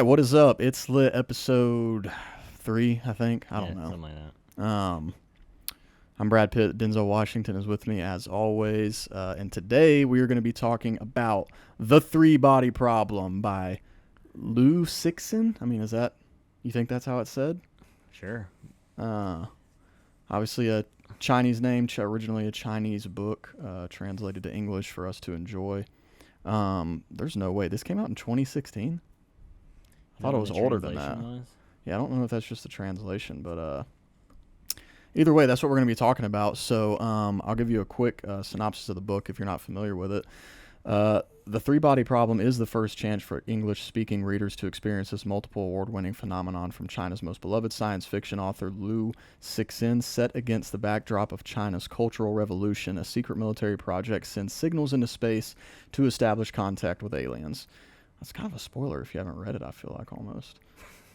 right, what is up? It's lit episode 3, I think. I don't know. Something like that. I'm Brad Pitt. Denzel Washington is with me as always. And today we are going to be talking about The Three-Body Problem by Liu Cixin. I mean, you think that's how it's said? Sure. Obviously a Chinese name, originally a Chinese book, translated to English for us to enjoy. There's no way. This came out in 2016? I thought it was older than that. Yeah, I don't know if that's just the translation, but either way, that's what we're going to be talking about. So I'll give you a quick synopsis of the book if you're not familiar with it. The Three-Body Problem is the first chance for English-speaking readers to experience this multiple award-winning phenomenon from China's most beloved science fiction author Liu Cixin. Set against the backdrop of China's Cultural Revolution, a secret military project sends signals into space to establish contact with aliens. That's kind of a spoiler if you haven't read it, I feel like, almost.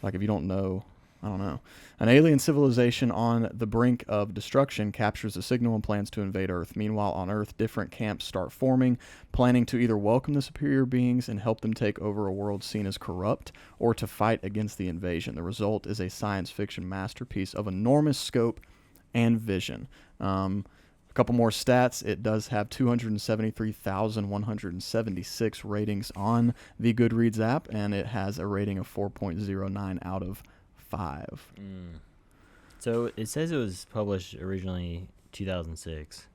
Like, if you don't know, I don't know. An alien civilization on the brink of destruction captures the signal and plans to invade Earth. Meanwhile, on Earth, different camps start forming, planning to either welcome the superior beings and help them take over a world seen as corrupt, or to fight against the invasion. The result is a science fiction masterpiece of enormous scope and vision. A couple more stats. It does have 273,176 ratings on the Goodreads app, and it has a rating of 4.09 out of 5. So it says it was published originally 2006.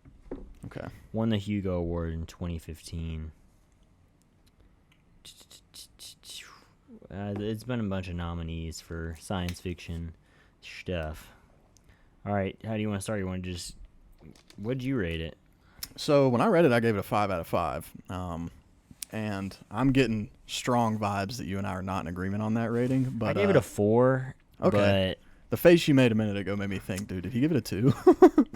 Okay. Won the Hugo Award in 2015. It's been a bunch of nominees for science fiction stuff. All right, how do you want to start? You want to just... What'd you rate it? So when I read it, I gave it a 5 out of 5. And I'm getting strong vibes that you and I are not in agreement on that rating. But I gave it a 4. Okay. But the face you made a minute ago made me think, dude, did he give it a 2?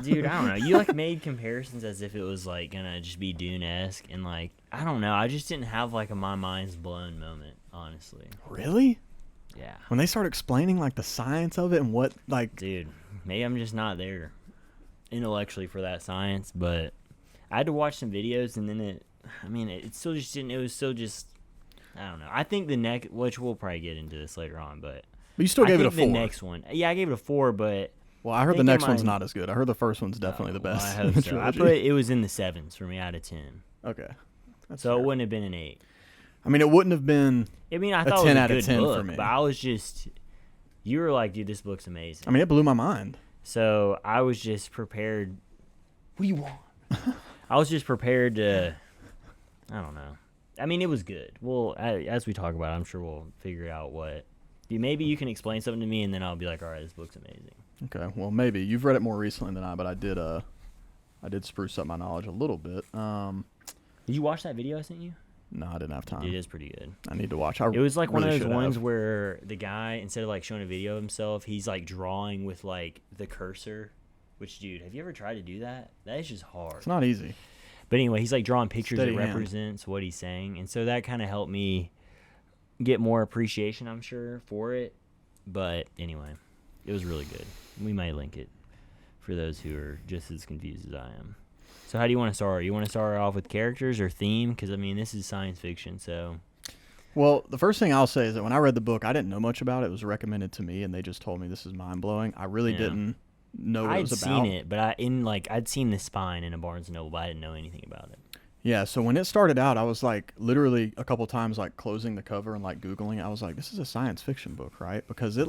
dude, I don't know. You made comparisons as if it was gonna just be Dune-esque, and I don't know. I just didn't have a my mind's blown moment, honestly. Really? Yeah. When they start explaining the science of it and what Dude, maybe I'm just not there intellectually for that science, but I had to watch some videos, and then it still just didn't. It was still just, I don't know. I think the next, which we'll probably get into this later on, but you still gave it a 4. The next one, yeah, I gave it a 4, but well, I heard the next one's not as good. I heard the first one's definitely the best. Well, I hope so. I put it was in the 7s for me out of 10. Okay, that's so fair. It wouldn't have been an 8. I mean, it wouldn't have been. I thought a 10 it was a out of good 10 book, for me. But I was just, you were like, dude, this book's amazing. I mean, it blew my mind. So I was just prepared. What do you want? I was just prepared to, I don't know. I mean, it was good. Well, as we talk about it, I'm sure we'll figure out what. Maybe you can explain something to me, and then I'll be like, all right, this book's amazing. Okay, well, maybe. You've read it more recently than I, but I did spruce up my knowledge a little bit. Did you watch that video I sent you? No, I didn't have time. It is pretty good. I need to watch. It was one of those ones where the guy, instead of showing a video of himself, he's drawing with the cursor. Which, dude, have you ever tried to do that? That is just hard. It's not easy. But anyway, he's drawing pictures Steady that hand. represents what he's saying. And so that kind of helped me get more appreciation, I'm sure, for it. But anyway, it was really good. We might link it for those who are just as confused as I am. So how do you want to start? You want to start off with characters or theme? Because, this is science fiction, so... Well, the first thing I'll say is that when I read the book, I didn't know much about it. It was recommended to me, and they just told me this is mind-blowing. I really didn't know what it was about. I'd seen it, but I'd seen the spine in a Barnes & Noble, but I didn't know anything about it. Yeah, so when it started out, I was literally a couple times closing the cover and Googling it. I was like, this is a science fiction book, right? Because it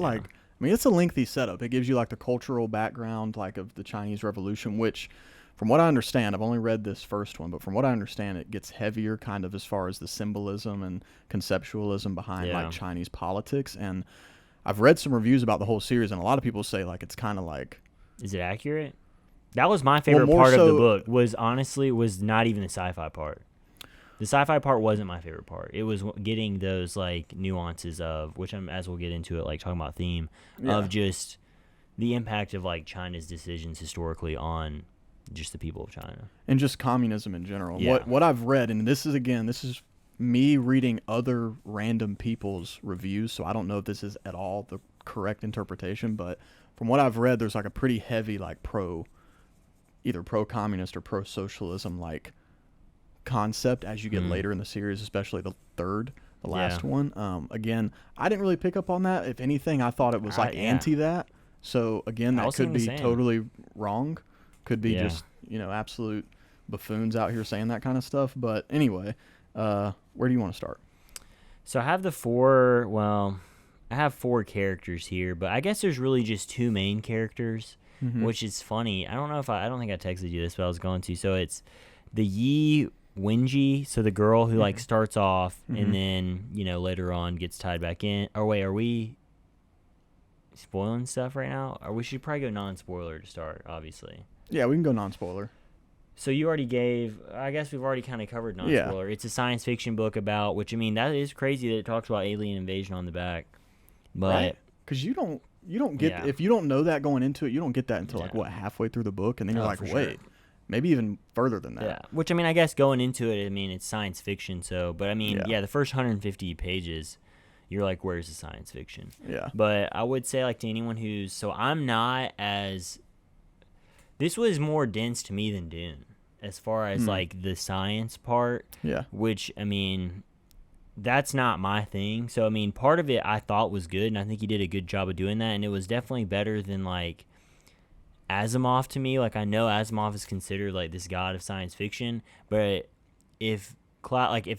it's a lengthy setup. It gives you the cultural background of the Chinese Revolution, which from what I understand, I've only read this first one, but from what I understand, it gets heavier kind of as far as the symbolism and conceptualism behind Chinese politics. And I've read some reviews about the whole series, and a lot of people say it's kind of Is it accurate? That was my favorite part of the book. Was not even the sci-fi part. The sci-fi part wasn't my favorite part. It was getting those nuances of, which as we'll get into it, talking about theme, of just the impact of China's decisions historically on just the people of China and just communism in general. Yeah. What I've read, and this is me reading other random people's reviews, so I don't know if this is at all the correct interpretation, but from what I've read, there's a pretty heavy either pro-communist or pro-socialism concept as you get later in the series, especially the third the last one. Again, I didn't really pick up on that. If anything, I thought it was like anti that. So again, that could be totally wrong. Could be just, absolute buffoons out here saying that kind of stuff. But anyway, where do you want to start? So I have I have 4 characters here, but I guess there's really just 2 main characters, which is funny. I don't think I texted you this, but I was going to. So it's the Yi Wenji, so the girl who like starts off and then, later on gets tied back in. Or wait, are we spoiling stuff right now? Or we should probably go non-spoiler to start, obviously. Yeah, we can go non-spoiler. So you already gave, I guess we've already kind of covered non-spoiler. Yeah. It's a science fiction book about, which, I mean, that is crazy that it talks about alien invasion on the back. But because you don't get, if you don't know that going into it, you don't get that until halfway through the book, and then you're like, wait, maybe even further than that. Yeah, which, I mean, I guess going into it, I mean, it's science fiction, so, but I mean, the first 150 pages, you're like, where's the science fiction? Yeah. But I would say, like, to anyone who's, so I'm not as, this was more dense to me than Dune, as far as, like, the science part. Yeah. Which, I mean, that's not my thing. So, I mean, part of it I thought was good, and I think he did a good job of doing that, and it was definitely better than, like, Asimov to me. Like, I know Asimov is considered, like, this god of science fiction, but if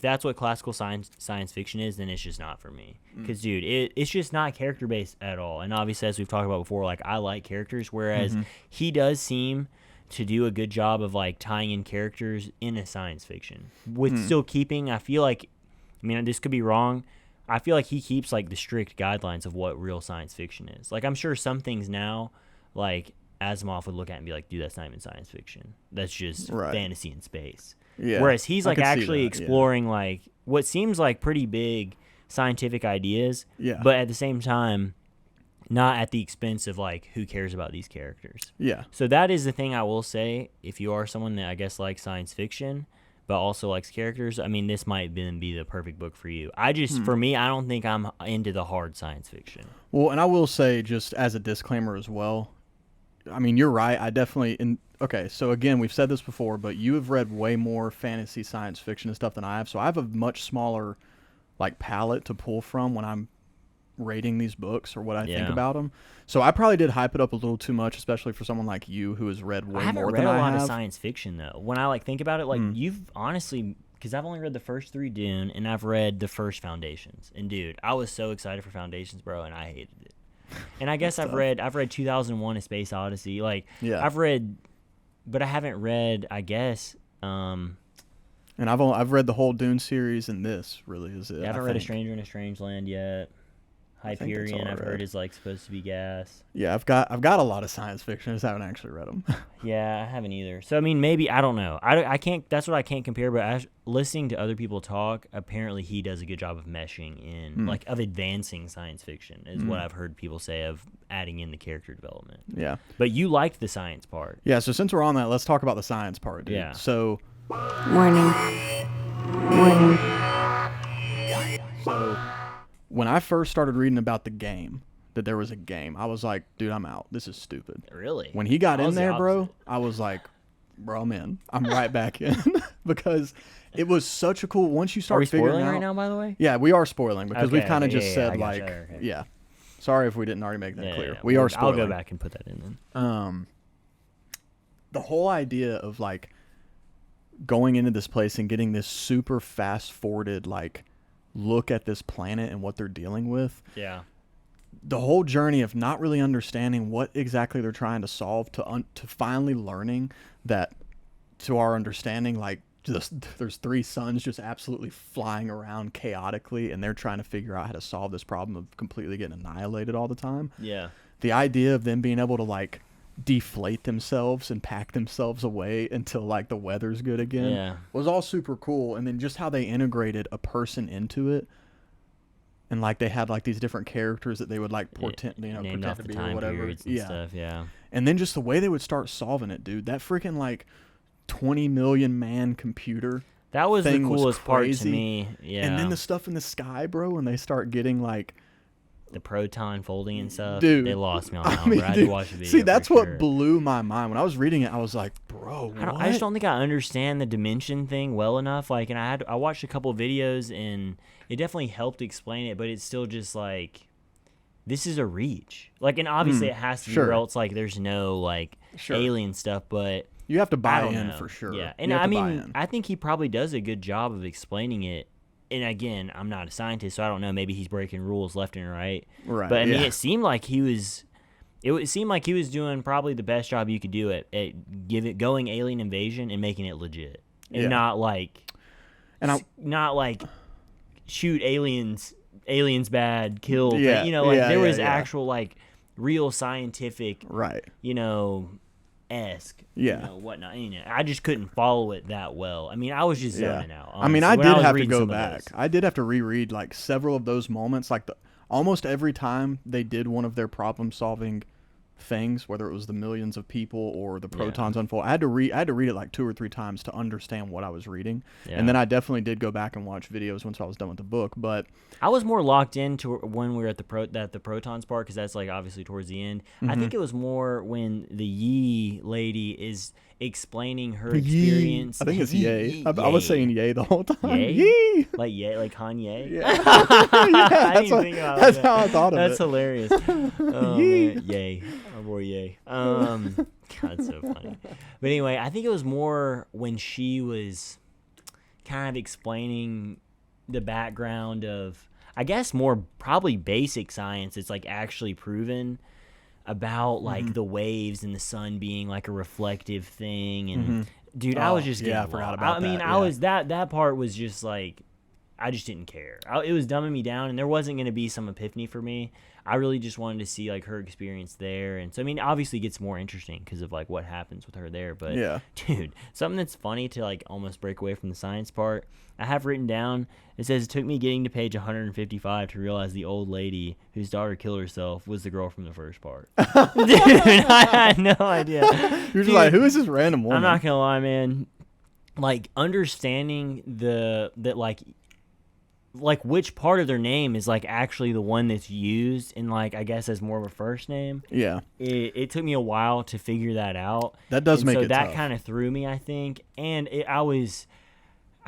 that's what classical science fiction is, then it's just not for me. Because, dude, it's just not character-based at all. And obviously, as we've talked about before, like, I like characters, whereas he does seem to do a good job of, like, tying in characters in a science fiction. With still keeping, I feel like, I mean, this could be wrong, I feel like he keeps, like, the strict guidelines of what real science fiction is. Like, I'm sure some things now, like, Asimov would look at and be like, dude, that's not even science fiction. That's just fantasy in space. Yeah, whereas he's like actually exploring like what seems like pretty big scientific ideas, but at the same time, not at the expense of like who cares about these characters. Yeah. So that is the thing I will say. If you are someone that I guess likes science fiction, but also likes characters, I mean, this might then be the perfect book for you. I just, for me, I don't think I'm into the hard science fiction. Well, and I will say just as a disclaimer as well, I mean, you're right. I definitely okay, so again, we've said this before, but you have read way more fantasy science fiction and stuff than I have, so I have a much smaller like palette to pull from when I'm rating these books or what I think about them. So I probably did hype it up a little too much, especially for someone like you who has read way more than I have. I haven't read a lot of science fiction though. When I like think about it, like you've honestly, because I've only read the first 3 Dune and I've read the first Foundations, and dude, I was so excited for Foundations, bro, and I hated it. And I guess I've read 2001: A Space Odyssey. Like I've read, but I haven't read, I guess. And I've read the whole Dune series, and this really is it. Yeah, I haven't read A Stranger in a Strange Land yet. Hyperion, I've heard, is like supposed to be gas. Yeah, I've got a lot of science fiction. I just haven't actually read them. Yeah, I haven't either. So I mean, maybe I don't know. I can't. That's what I can't compare. But listening to other people talk, apparently he does a good job of meshing in, like, of advancing science fiction is what I've heard people say, of adding in the character development. Yeah. But you liked the science part. Yeah. So since we're on that, let's talk about the science part, dude. Yeah. So. Warning. So. When I first started reading about the game, that there was a game, I was like, dude, I'm out. This is stupid. Really? When he got in there, bro, I was like, bro, I'm in. I'm right back in. Because it was such a cool, once you start figuring out. Are we spoiling right now, by the way? Yeah, we are spoiling because we've kind of just said, like, yeah. Sorry if we didn't already make that clear. Yeah. We are spoiling. I'll go back and put that in then. The whole idea of, like, going into this place and getting this super fast-forwarded, like, look at this planet and what they're dealing with. Yeah. The whole journey of not really understanding what exactly they're trying to solve to finally learning that, to our understanding, like, just there's 3 suns just absolutely flying around chaotically, and they're trying to figure out how to solve this problem of completely getting annihilated all the time. Yeah. The idea of them being able to, like, deflate themselves and pack themselves away until, like, the weather's good again was all super cool. And then just how they integrated a person into it, and, like, they had, like, these different characters that they would, like, pretend off to the be time or whatever. Periods and stuff, And then just the way they would start solving it, dude. That freaking, like, 20 million man computer, that was the coolest part to me. And then the stuff in the sky, bro, when they start getting, like, the proton folding and stuff, dude, they lost me on that one. I had to watch the video. See, that's for what sure. blew my mind when I was reading it. I was like, bro, what? I just don't think I understand the dimension thing well enough. Like, and I watched a couple of videos, and it definitely helped explain it, but it's still just like, this is a reach. Like, and obviously it has to be, or else like there's no like alien stuff, but you have to buy in for sure. Yeah, and I mean, I think he probably does a good job of explaining it. And again, I'm not a scientist, so I don't know. Maybe he's breaking rules left and right. Right. But I mean, it seemed like he was. It seemed like he was doing probably the best job you could do at going alien invasion and making it legit, and not like, not like shoot aliens bad, kill. Yeah. You know, like there was actual like real scientific, right? You know, esque, you know, whatnot. You know, I just couldn't follow it that well. I mean, I was just zoning out. Honestly. I mean, I did have to go back. I did have to reread like several of those moments. Like almost every time they did one of their problem-solving things, whether it was the millions of people or the protons unfold, I had to read it like 2 or 3 times to understand what I was reading. And then I definitely did go back and watch videos once I was done with the book. But I was more locked into when we were at the protons part, because that's like obviously towards the end. I think it was more when the Yi lady is explaining her experience. I think it's Ye. I was saying Ye the whole time. Ye? Like Ye, like Kanye? Yeah. I didn't even think about that's how I thought of it. That's hilarious. Oh, man. Ye. Our boy Ye. God, so funny. But anyway, I think it was more when she was kind of explaining the background of, I guess, more probably basic science. It's like actually proven about like the waves and the sun being like a reflective thing. And dude, I was just getting I forgot about that. I mean, I was that part was just like, I just didn't care. It was dumbing me down, and there wasn't going to be some epiphany for me. I really just wanted to see like her experience there. And so, I mean, obviously it gets more interesting because of like what happens with her there. But dude, something that's funny to like almost break away from the science part, I have written down, it says it took me getting to page 155 to realize the old lady whose daughter killed herself was the girl from the first part. Dude, I had no idea. You're just like, who is this random woman? I'm not going to lie, man. Like, understanding that like which part of their name is like actually the one that's used in like, I guess, as more of a first name. Yeah. It took me a while to figure that out. That does make it tough. So that tough. kind of threw me, I think. And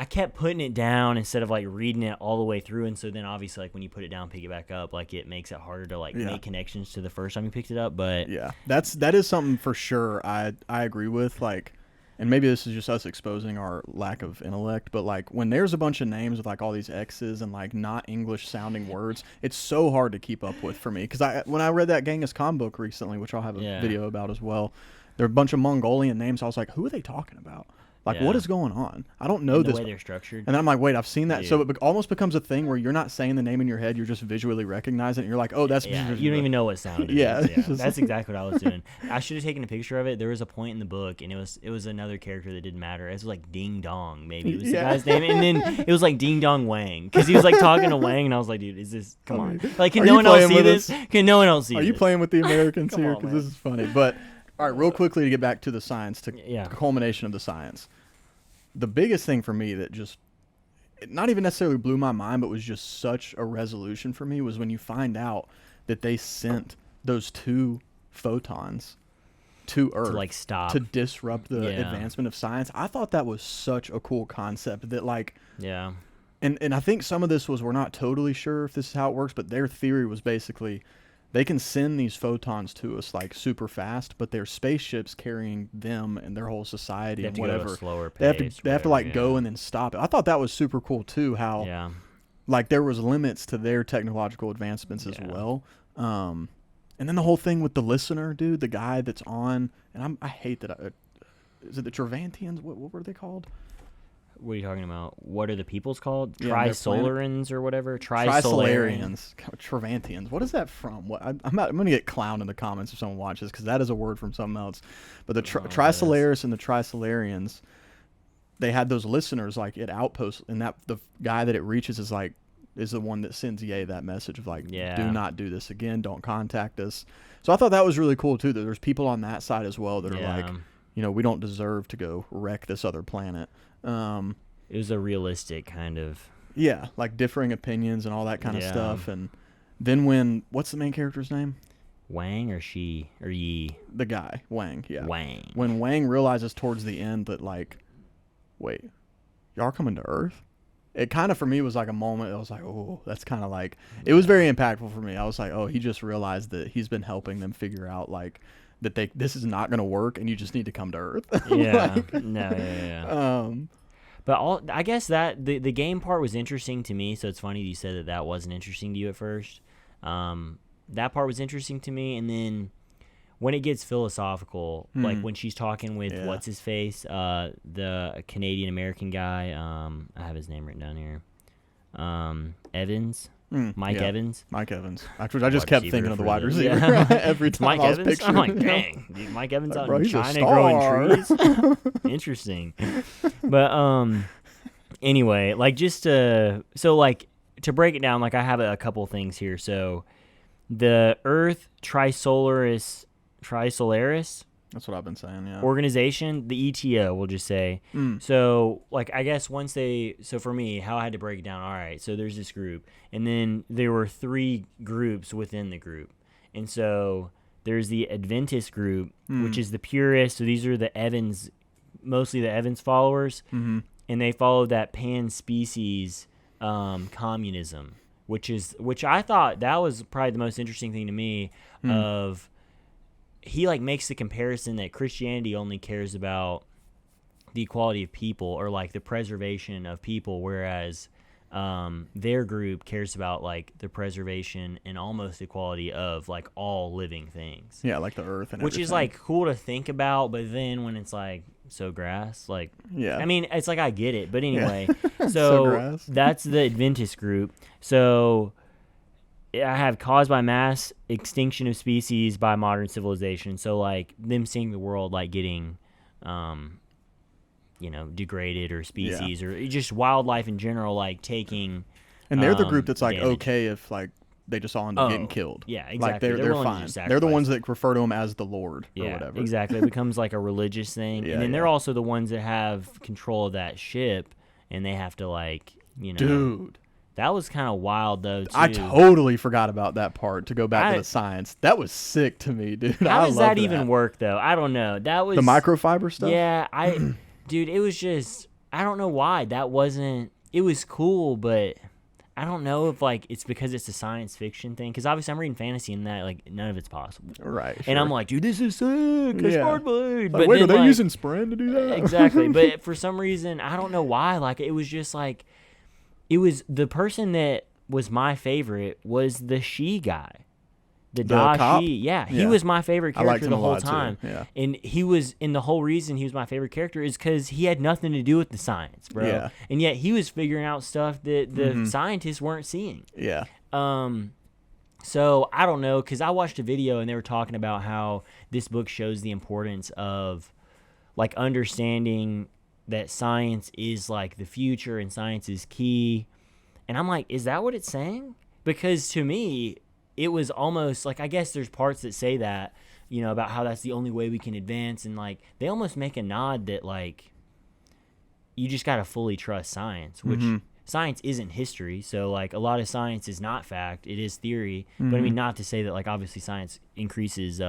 I kept putting it down instead of like reading it all the way through. And so then obviously like when you put it down, pick it back up, like it makes it harder to like make connections to the first time you picked it up. But yeah, that is something for sure I agree with. Like, and maybe this is just us exposing our lack of intellect, but like when there's a bunch of names with like all these X's and like not English sounding words, it's so hard to keep up with for me. Because when I read that Genghis Khan book recently, which I'll have a video about as well, there are a bunch of Mongolian names. I was like, who are they talking about? Like, what is going on? I don't know this. The way they're structured. And then I'm like, wait, I've seen that. So it almost becomes a thing where you're not saying the name in your head. You're just visually recognizing it. And you're like, oh, that's... Yeah, you don't even know what sound it is. Yeah, that's exactly what I was doing. I should have taken a picture of it. There was a point in the book, and it was another character that didn't matter. It was like Ding Dong, maybe. It was the guy's name. And then it was like Ding Dong Wang. Because he was like talking to Wang, and I was like, dude, is this... Come on. Like, can no one else see this? Can no one else see this? Are you playing with the Americans here? Because this is funny. But, all right, real quickly to get back to the science, to the culmination of the science. The biggest thing for me that just not even necessarily blew my mind, but was just such a resolution for me was when you find out that they sent those 2 photons to Earth to like stop, to disrupt the advancement of science. I thought that was such a cool concept that like, and I think some of this was, we're not totally sure if this is how it works, but their theory was basically they can send these photons to us like super fast, but their spaceships carrying them and their whole society and whatever, go at a slower pace, they have to like go and then stop it. I thought that was super cool too, how like there was limits to their technological advancements as well. And then the whole thing with the listener, dude, the guy that's on, and I hate that. Is it the Trevantians? What were they called? What are you talking about? What are the peoples called? Trisolarans or whatever? Trisolarians. Trevantians. What is that from? I'm going to get clowned in the comments if someone watches, because that is a word from something else. But the Trisolaris and the Trisolarians, they had those listeners like at outposts, and that the guy that it reaches is the one that sends Ye that message of like, do not do this again. Don't contact us. So I thought that was really cool too, that there's people on that side as well that are like, you know, we don't deserve to go wreck this other planet. It was a realistic kind of like differing opinions and all that kind of stuff. And Then when, what's the main character's name? Wang or she or Yi? The guy, Wang, yeah. Wang. When Wang realizes towards the end that, like, wait, y'all are coming to Earth? It kind of, for me, was like a moment. I was like, oh, that's kind of like, it was very impactful for me. I was like, oh, he just realized that he's been helping them figure out, like, that this is not going to work and you just need to come to Earth. Yeah. Like, Yeah. But I guess that the game part was interesting to me, so it's funny you said that wasn't interesting to you at first. That part was interesting to me, and then when it gets philosophical, like when she's talking with what's his face, the Canadian American guy, I have his name written down here, Evans, Mike Evans. Mike Evans. Actually, I just kept thinking of the wide receiver every time Mike I was Evans. picturing. I'm like, dang, dude, Mike Evans out bro, in he's a China star. growing trees. Interesting, but anyway, like just so like to break it down, like I have a couple things here. So the Earth Trisolaris That's what I've been saying, yeah. organization, the ETO, we'll just say. So, like, I guess so for me, how I had to break it down, all right, so there's this group, and then there were 3 groups within the group. And so there's the Adventist group, which is the purist, so these are the Evans, mostly the Evans followers, and they follow that pan-species communism, which I thought that was probably the most interesting thing to me of... He like makes the comparison that Christianity only cares about the equality of people or like the preservation of people, whereas their group cares about like the preservation and almost equality of like all living things. Yeah, like the earth and which everything. is like cool to think about, but then when it's like so grass, like I mean, it's like I get it, but anyway, so that's the Adventist group. So I have caused by mass extinction of species by modern civilization. So like them seeing the world like getting, degraded or species or just wildlife in general, like taking. And they're the group that's like damage. okay if like they just all end up getting killed. Yeah, exactly. Like they're fine. They're the ones that refer to him as the Lord or whatever. Exactly. It becomes like a religious thing, and then they're also the ones that have control of that ship, and they have to like Dude. That was kind of wild, though, too. I totally forgot about that part, to go back to the science. That was sick to me, dude. How does that even work, though? I don't know. That was... The microfiber stuff? Yeah, dude, it was just... I don't know why. That wasn't... It was cool, but I don't know if, like, it's because it's a science fiction thing. Because obviously I'm reading fantasy and that, like, none of it's possible. Right, sure. And I'm like, dude, this is sick. It's hardblade. Like, wait, are they using Spren to do that? Exactly. But for some reason, I don't know why. Like, it was just, like... It was the person that was my favorite was the Shi guy, the Da Shi. Yeah, he was my favorite character the whole time. Yeah. And he was, and the whole reason he was my favorite character is because he had nothing to do with the science, bro. Yeah. And yet he was figuring out stuff that the scientists weren't seeing. Yeah. So I don't know, because I watched a video and they were talking about how this book shows the importance of like understanding that science is like the future and science is key. And I'm like, is that what it's saying? Because to me, it was almost like, I guess there's parts that say that, about how that's the only way we can advance. And like, they almost make a nod that like, you just got to fully trust science, which science isn't history. So like a lot of science is not fact. It is theory. But I mean, not to say that like, obviously science increases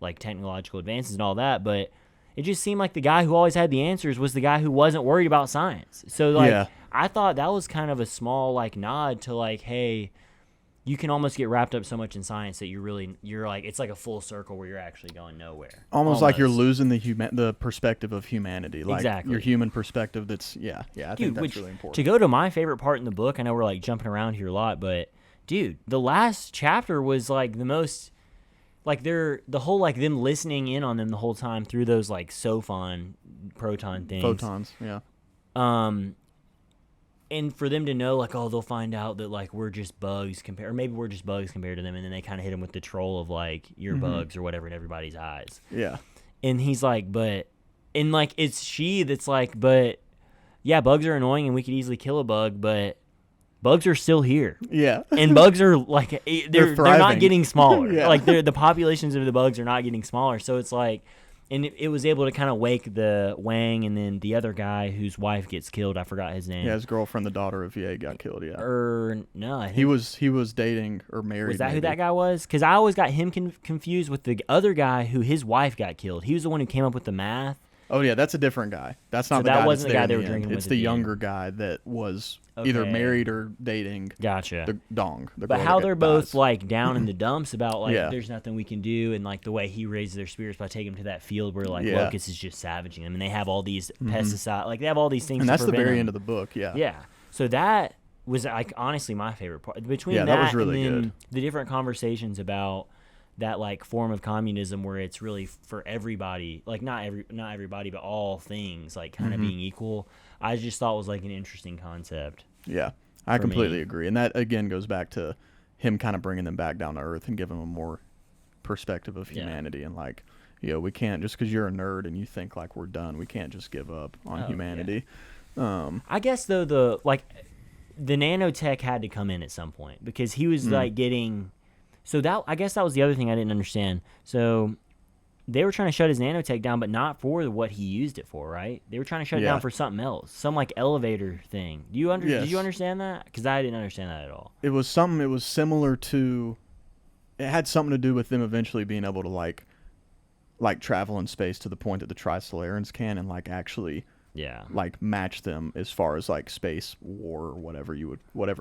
like technological advances and all that, but it just seemed like the guy who always had the answers was the guy who wasn't worried about science. So, like, I thought that was kind of a small, like, nod to, like, hey, you can almost get wrapped up so much in science that you're like, it's like a full circle where you're actually going nowhere. Almost. Like you're losing the perspective of humanity. Like exactly. Your human perspective that's, I think that's really important. To go to my favorite part in the book, I know we're, like, jumping around here a lot, but, dude, the last chapter was, like, the most... Like the whole like them listening in on them the whole time through those like proton things. Photons, yeah. And for them to know like, oh, they'll find out that like we're just bugs or maybe we're just bugs compared to them, and then they kind of hit him with the troll of like you're bugs or whatever in everybody's eyes. Yeah. And he's like, and like it's she that's like, but yeah, bugs are annoying and we could easily kill a bug, but bugs are still here. Yeah. And bugs are like they're not getting smaller. Yeah. Like the populations of the bugs are not getting smaller. So it's like, And it was able to kind of wake the Wang and then the other guy whose wife gets killed. I forgot his name. Yeah, his girlfriend, the daughter of Ye, got killed. Yeah. No, I think he was dating or married. Was that maybe. who that guy was? Because I always got him confused with the other guy who his wife got killed. He was the one who came up with the math. Oh yeah, that's a different guy. That's not So the that guy. wasn't that's the guy there they in were drinking end. with It's at the the younger end. guy that was either married or dating. Gotcha. The Dong. The But girl how that they're dies. both like down in the dumps about like Yeah. there's nothing we can do, and like the way he raises their spirits by taking them to that field where like Yeah. Locust is just savaging them, and they have all these pesticide, like they have all these things. And that's to the prevent very them. end of the book. Yeah. Yeah. So that was like honestly my favorite part. Between Yeah, that was really and then good. the different conversations about that like form of communism where it's really for everybody, like not everybody, but all things like kind of being equal. I just thought was like an interesting concept. Yeah. I For completely me. agree. And that again goes back to him kind of bringing them back down to earth and giving them more perspective of humanity and like, we can't just because you're a nerd and you think like we're done, we can't just give up on humanity. I guess though the nanotech had to come in at some point because he was like getting. So that I guess that was the other thing I didn't understand. So they were trying to shut his nanotech down, but not for what he used it for, right? They were trying to shut it down for something else, some like elevator thing. Did you understand that? Because I didn't understand that at all. It was something. It was similar to. It had something to do with them eventually being able to like travel in space to the point that the Trisolarans can and like actually like match them as far as like space war or whatever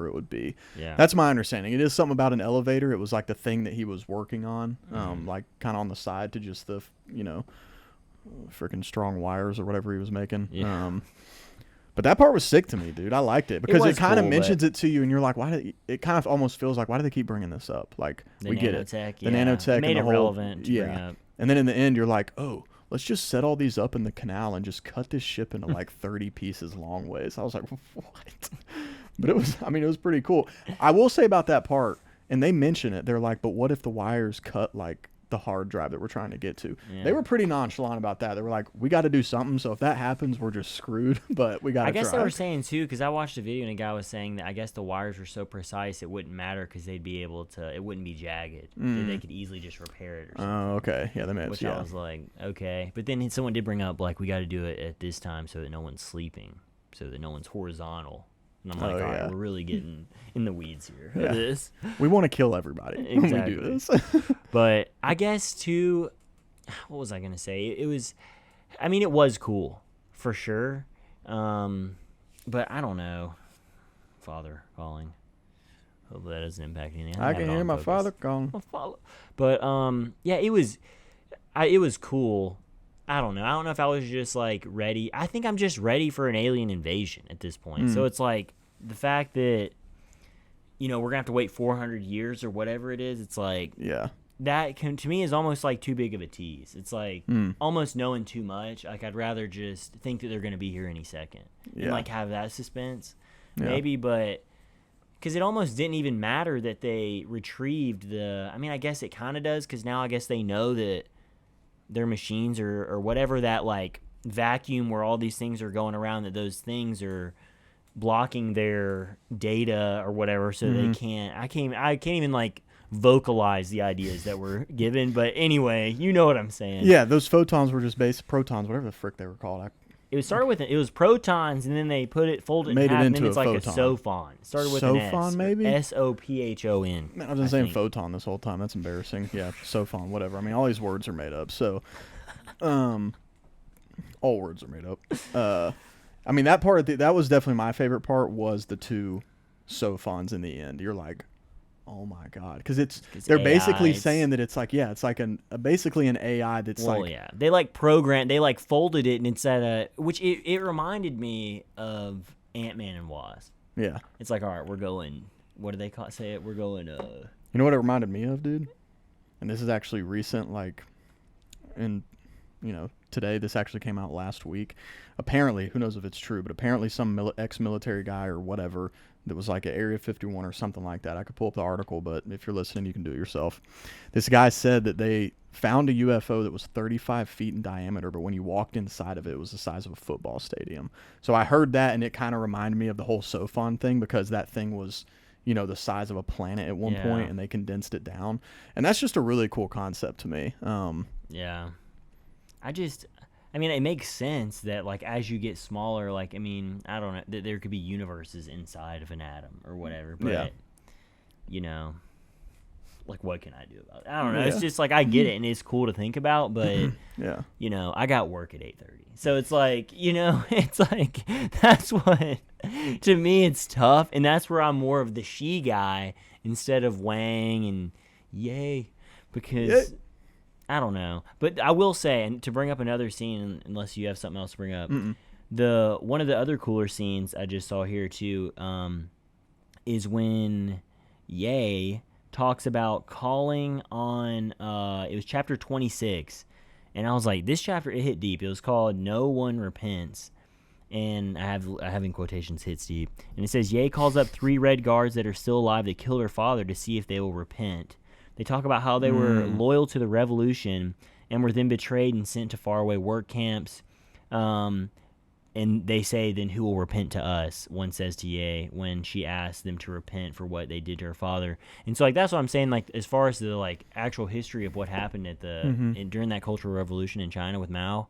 it would be. Yeah. That's my understanding. It is something about an elevator. It was like the thing that he was working on, like kind of on the side to just the freaking strong wires or whatever he was making. Yeah. But that part was sick to me, dude. I liked it because it kind of cool, mentions it to you, and you're like, it kind of almost feels like, why do they keep bringing this up? Like, we get it. The nanotech. It made and it the whole, relevant to bring up. And then in the end, you're like, oh, let's just set all these up in the canal and just cut this ship into like 30 pieces long ways. I was like, what? But it was pretty cool. I will say about that part, and they mention it, they're like, but what if the wires cut like the hard drive that we're trying to get to? Yeah. They were pretty nonchalant about that. They were like, we got to do something. So if that happens, we're just screwed, but we got to I guess try. they were saying too, because I watched a video and a guy was saying that I guess the wires were so precise it wouldn't matter because they'd be able to, it wouldn't be jagged. That they could easily just repair it or something. Oh, okay. Yeah, that makes Which I was like, okay. But then someone did bring up, like, we got to do it at this time so that no one's sleeping, so that no one's horizontal. And I'm like, all right, we're really getting in the weeds here. Yeah. This. We want to kill everybody when we do this. But I guess, too, what was I going to say? It was cool, for sure. But I don't know. Father calling. Hope that doesn't impact anything. I can hear my father calling. But, yeah, it was cool. I don't know. I don't know if I was just, like, ready. I think I'm just ready for an alien invasion at this point. So it's, like, the fact that, we're going to have to wait 400 years or whatever it is, it's, like... Yeah. That, to me, is almost, like, too big of a tease. It's, like, almost knowing too much. Like, I'd rather just think that they're going to be here any second. Yeah. And, like, have that suspense. Yeah. Maybe, but... Because it almost didn't even matter that they retrieved the... I mean, I guess it kind of does, because now I guess they know that their machines or whatever that like vacuum where all these things are going around, that those things are blocking their data or whatever, so they can't. I can't even like vocalize the ideas that were given, but anyway, you know what I'm saying. Yeah, those photons were just protons, whatever the frick they were called. It started with it was protons, and then they folded it in half, and then it's like a sophon. It started with an S, maybe SOPHON. Man, I've been saying photon this whole time. That's embarrassing. Yeah, sophon, whatever. I mean, all these words are made up. So, all words are made up. I mean, that part that was definitely my favorite part. Was the two sophons in the end. You're like, oh my god, because they're AI, basically saying that it's like basically an AI that's they like programmed, they like folded it, and it's at a which it reminded me of Ant-Man and Wasp. Yeah, it's like, all right, we're going. What do they say it? We're going. You know what it reminded me of, dude? And this is actually recent, like, and today. This actually came out last week. Apparently, who knows if it's true, but apparently some ex-military guy or whatever that was like at Area 51 or something like that. I could pull up the article, but if you're listening, you can do it yourself. This guy said that they found a UFO that was 35 feet in diameter, but when you walked inside of it, it was the size of a football stadium. So I heard that, and it kind of reminded me of the whole Sophon thing, because that thing was, the size of a planet at one point, and they condensed it down. And that's just a really cool concept to me. Yeah. I mean, it makes sense that, like, as you get smaller, like, I mean, I don't know, that there could be universes inside of an atom or whatever, but, you know, like, what can I do about it? I don't know. It's just, like, I get it, and it's cool to think about, but, you know, I got work at 8:30. So it's like, you know, it's like, that's what, to me, it's tough, and that's where I'm more of the she guy instead of Wang and Yay, because... I don't know, but I will say, and to bring up another scene, unless you have something else to bring up, one of the other cooler scenes I just saw here too, is when Ye talks about calling on. It was chapter 26, and I was like, this chapter, it hit deep. It was called "No One Repents," and I have in quotations, hits deep, and it says Ye calls up 3 red guards that are still alive that killed her father to see if they will repent. They talk about how they were loyal to the revolution and were then betrayed and sent to faraway work camps. And they say, then who will repent to us? One says to Ye when she asks them to repent for what they did to her father. And so, like, that's what I'm saying, like, as far as the, like, actual history of what happened at during that Cultural Revolution in China with Mao,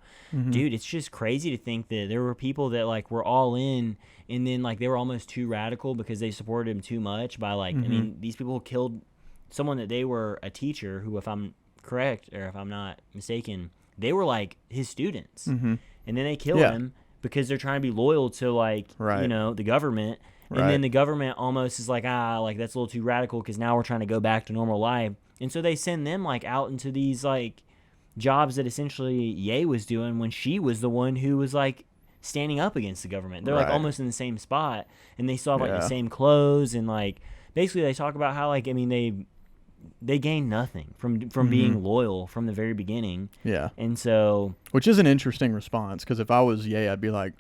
dude, it's just crazy to think that there were people that, like, were all in, and then, like, they were almost too radical because they supported him too much by, like, I mean, these people killed someone that they were a teacher who, if I'm correct or if I'm not mistaken, they were like his students, and then they killed him because they're trying to be loyal to, like, you know, the government, and then the government almost is like, like, that's a little too radical because now we're trying to go back to normal life, and so they send them, like, out into these, like, jobs that essentially Ye was doing when she was the one who was, like, standing up against the government. They're like almost in the same spot, and they still have, like, the same clothes, and, like, basically they talk about how, like, I mean, they gain nothing from being loyal from the very beginning. Yeah. And so... Which is an interesting response, because if I was Ye, I'd be like,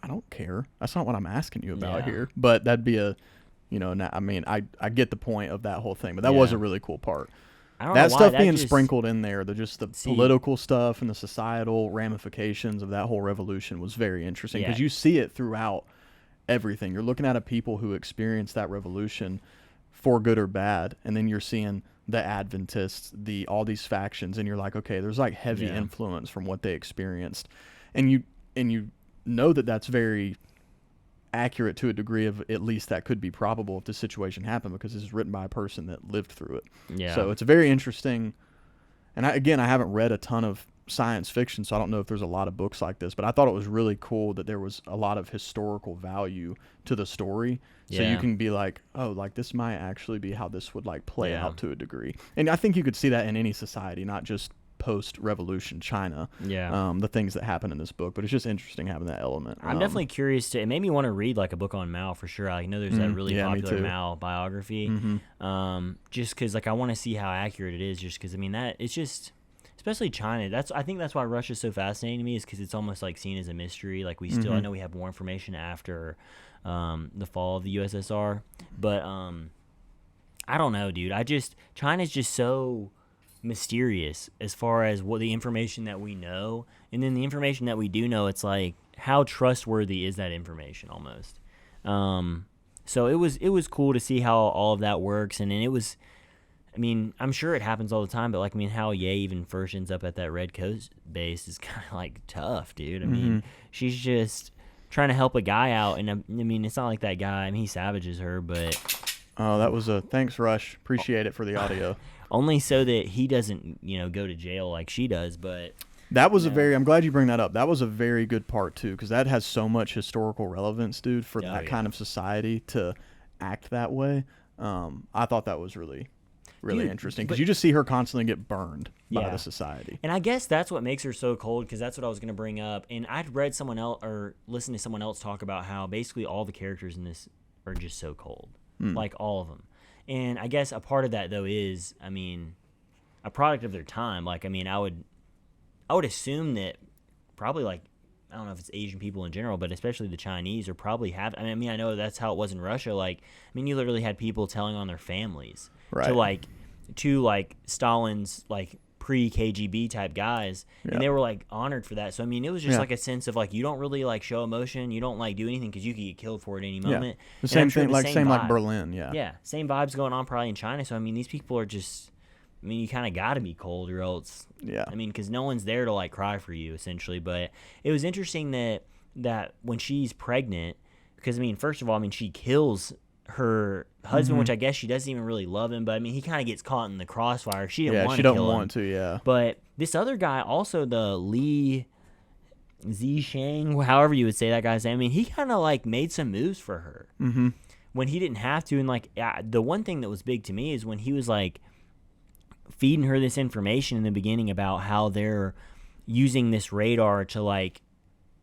I don't care. That's not what I'm asking you about here. But that'd be a, you know, I mean, I get the point of that whole thing, but that was a really cool part. That stuff being sprinkled in there, the political stuff and the societal ramifications of that whole revolution was very interesting, because you see it throughout everything. You're looking at a people who experienced that revolution for good or bad, and then you're seeing the Adventists, all these factions, and you're like, okay, there's, like, heavy influence from what they experienced, and you know that that's very accurate to a degree of, at least that could be probable if the situation happened, because this is written by a person that lived through it. Yeah. So it's a very interesting, and I haven't read a ton of science fiction, so I don't know if there's a lot of books like this, but I thought it was really cool that there was a lot of historical value to the story. So you can be like, oh, like, this might actually be how this would, like, play out to a degree. And I think you could see that in any society, not just post-revolution China, the things that happen in this book. But it's just interesting having that element. I'm definitely curious to, it made me want to read, like, a book on Mao for sure. I know there's that really popular Mao biography, just because, like, I want to see how accurate it is, just because, I mean, that it's just... Especially China. I think that's why Russia's so fascinating to me, is because it's almost, like, seen as a mystery. Like, we still, I know we have more information after the fall of the USSR, but I don't know, dude. China's just so mysterious as far as what the information that we know, and then the information that we do know, it's like, how trustworthy is that information almost? So it was cool to see how all of that works, and then it was. I mean, I'm sure it happens all the time, but, like, I mean, how Ye even first ends up at that Red Coast base is kind of, like, tough, dude. I mean, she's just trying to help a guy out, and, I mean, it's not like that guy, I mean, he savages her, but... Oh, that was a... Thanks, Rush. Appreciate it for the audio. Only so that he doesn't, you know, go to jail like she does, but... That was I'm glad you bring that up. That was a very good part, too, because that has so much historical relevance, dude, for that kind of society to act that way. I thought that was really interesting, because you just see her constantly get burned by the society. And I guess that's what makes her so cold, because that's what I was going to bring up. And I'd read someone else or listened to someone else talk about how basically all the characters in this are just so cold, like all of them. And I guess a part of that, though, is, I mean, a product of their time. Like, I mean, I would assume that probably, like, I don't know if it's Asian people in general, but especially the Chinese are probably have. I mean, I know that's how it was in Russia. Like, I mean, you literally had people telling on their families to like Stalin's, like, pre-KGB type guys, and they were, like, honored for that. So I mean, it was just like a sense of, like, you don't really, like, show emotion, you don't, like, do anything because you could get killed for it any moment. The same thing, like Berlin. Same vibes going on probably in China. So I mean, these people are just I mean, you kind of got to be cold or else. Yeah. I mean, because no one's there to like cry for you essentially. But it was interesting that when she's pregnant, because I mean, first of all, I mean, she kills her husband, which I guess she doesn't even really love him. But I mean, he kind of gets caught in the crossfire. She didn't want to kill him. Yeah. But this other guy, also the Li Zishang, however you would say that guy's name, I mean, he kind of like made some moves for her when he didn't have to. And like the one thing that was big to me is when he was like feeding her this information in the beginning about how they're using this radar to like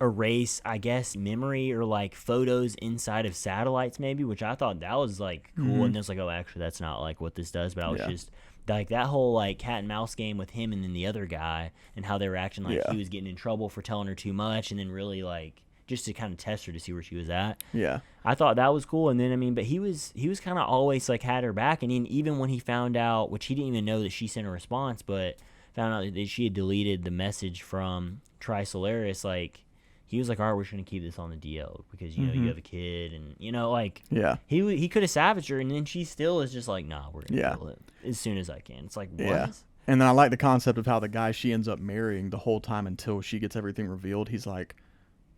erase, I guess, memory or like photos inside of satellites maybe, which I thought that was like cool. And it was like, oh, actually that's not like what this does, but I was just like that whole like cat and mouse game with him and then the other guy and how they were acting like he was getting in trouble for telling her too much and then really like just to kind of test her to see where she was at. Yeah. I thought that was cool. And then, I mean, but he was kind of always like had her back. And even when he found out, which he didn't even know that she sent a response, but found out that she had deleted the message from Trisolaris, like he was like, all right, we're just going to keep this on the DL because, you know, you have a kid and, you know, like he could have savaged her. And then she still is just like, nah, we're going to kill it as soon as I can. It's like, what? Yeah. And then I like the concept of how the guy she ends up marrying the whole time until she gets everything revealed. He's like,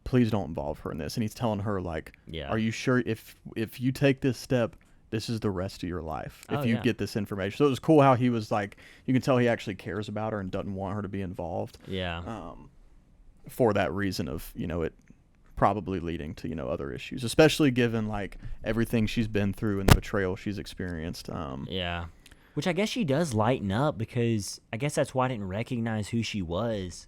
please don't involve her in this. And he's telling her like, are you sure if you take this step, this is the rest of your life if you get this information. So it was cool how he was like, you can tell he actually cares about her and doesn't want her to be involved. For that reason of, you know, it probably leading to, you know, other issues, especially given like everything she's been through and the betrayal she's experienced. Which I guess she does lighten up because I guess that's why I didn't recognize who she was.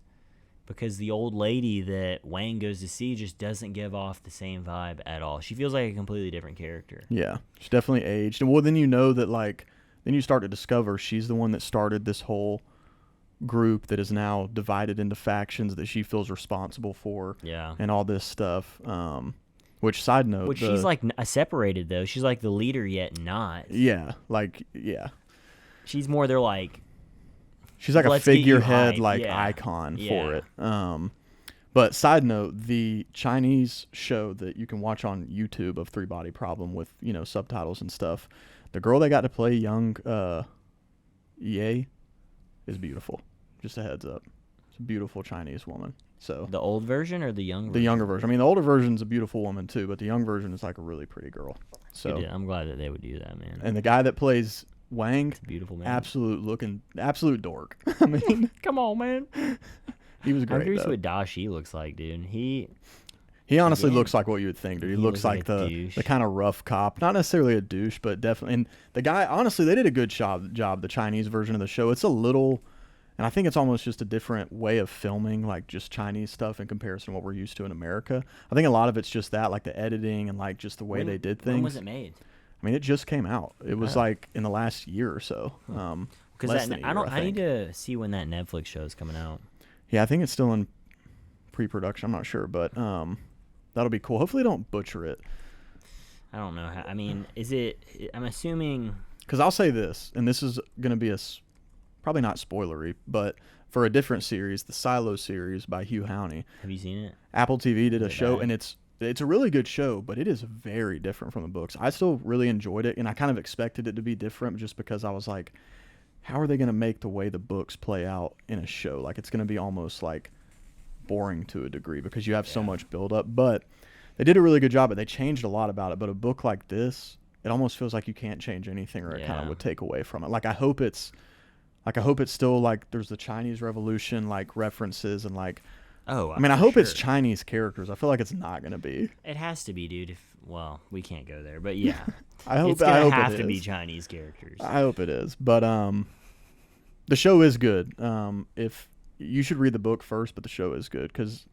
Because the old lady that Wang goes to see just doesn't give off the same vibe at all. She feels like a completely different character. Yeah, she's definitely aged. And well, then you know that like, then you start to discover she's the one that started this whole group that is now divided into factions that she feels responsible for. Yeah. And all this stuff. Which, side note. Which she's like separated though. She's like the leader yet not. Yeah. Like, yeah. She's more their like. She's like a figurehead, like icon for it. But side note, the Chinese show that you can watch on YouTube of Three Body Problem with, you know, subtitles and stuff, the girl they got to play young Ye is beautiful. Just a heads up. It's a beautiful Chinese woman. So the old version or the young version? The younger version. I mean, the older version's a beautiful woman too, but the young version is like a really pretty girl. So I'm glad that they would do that, man. And the guy that plays Wang, beautiful man. Absolute dork. I mean, come on, man. He was great. I'm curious what Da Shi looks like, dude. He honestly looks like what you would think, dude. He looks like the kind of rough cop, not necessarily a douche, but definitely. And the guy, honestly, they did a good job. The Chinese version of the show, it's a little, and I think it's almost just a different way of filming, like just Chinese stuff in comparison to what we're used to in America. I think a lot of it's just that, like the editing and like just the way they did things. When was it made? I mean, it just came out. It was like in the last year or so. Because I need to see when that Netflix show is coming out. Yeah, I think it's still in pre-production. I'm not sure, but that'll be cool. Hopefully, they don't butcher it. I don't know. I mean, is it? I'm assuming. Because I'll say this, and this is going to be probably not spoilery, but for a different series, the Silo series by Hugh Howey. Have you seen it? Apple TV did a show, and it's a really good show, but it is very different from the books. I still really enjoyed it, and I kind of expected it to be different just because I was like, how are they going to make the way the books play out in a show? Like, it's going to be almost like boring to a degree because you have so much build-up. But they did a really good job, but they changed a lot about it. But a book like this, it almost feels like you can't change anything, or it kind of would take away from it. Like, I hope it's still like there's the Chinese Revolution like references and like. Oh, I mean, I hope it's Chinese characters. I feel like it's not going to be. It has to be, dude. Well, we can't go there, but yeah. It's going to have to be Chinese characters. I hope it is. But the show is good. If you should read the book first, but the show is good because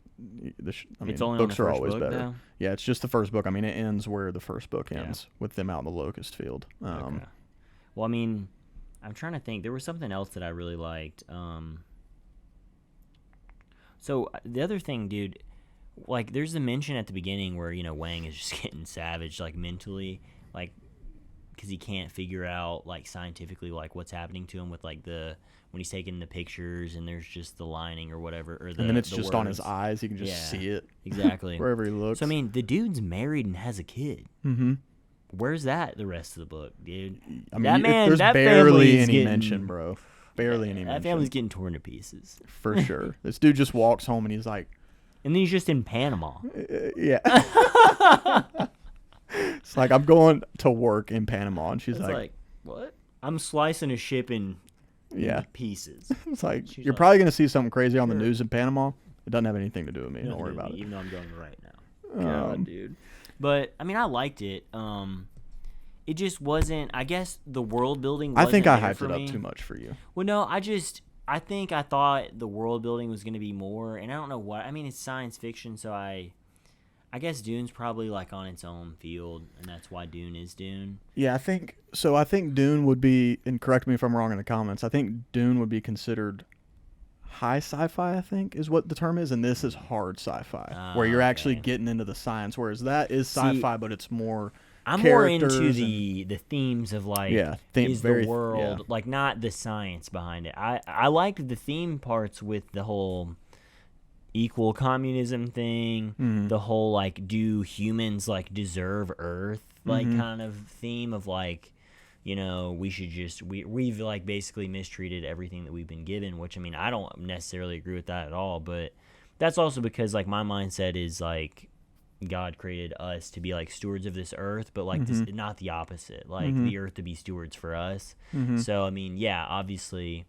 books are always better. Though? Yeah, it's just the first book. I mean, it ends where the first book ends with them out in the locust field. Okay. Well, I mean, I'm trying to think. There was something else that I really liked. So the other thing, dude, like there's the mention at the beginning where, you know, Wang is just getting savage, like mentally, like because he can't figure out like scientifically like what's happening to him with like when he's taking the pictures and there's just the lining or whatever. And then it's just words on his eyes. You can just see it. Exactly. Wherever he looks. So, I mean, the dude's married and has a kid. Mm-hmm. where's that the rest of the book, dude? I mean, there's barely any mention, bro. Barely any mention. That family's getting torn to pieces. For sure. This dude just walks home and he's like... And then he's just in Panama. Yeah. It's like, I'm going to work in Panama. And she's like, what? I'm slicing a ship in pieces. It's like, you're probably going to see something crazy on the news in Panama. It doesn't have anything to do with me. Don't worry about it. Even though I'm going right now. God, dude. But, I mean, I liked it. It just wasn't, I guess the world building wasn't I think I there hyped it up too much for you. Well, no, I think I thought the world building was going to be more, and I don't know what. I mean, it's science fiction, so I guess Dune's probably like on its own field, and that's why Dune is Dune. Yeah, I think Dune would be, and correct me if I'm wrong in the comments, I think Dune would be considered high sci-fi, I think, is what the term is, and this is hard sci-fi, where you're actually getting into the science, whereas that is sci-fi, but it's more... I'm more into the themes of like is the world like not the science behind it. I liked the theme parts with the whole equal communism thing, the whole like do humans like deserve Earth like kind of theme of like, you know, we should just we've like basically mistreated everything that we've been given, which I mean I don't necessarily agree with that at all, but that's also because like my mindset is like God created us to be like stewards of this earth, but like this, not the opposite, like the earth to be stewards for us. So I mean, yeah, obviously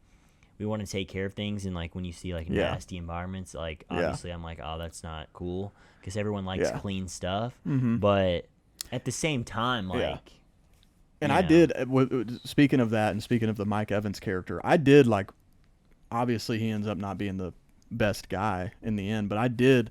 we want to take care of things, and like when you see like nasty environments, like obviously I'm like, oh, that's not cool, because everyone likes clean stuff, but at the same time, like and I did, speaking of that and speaking of the Mike Evans character, I did like, obviously he ends up not being the best guy in the end, but I did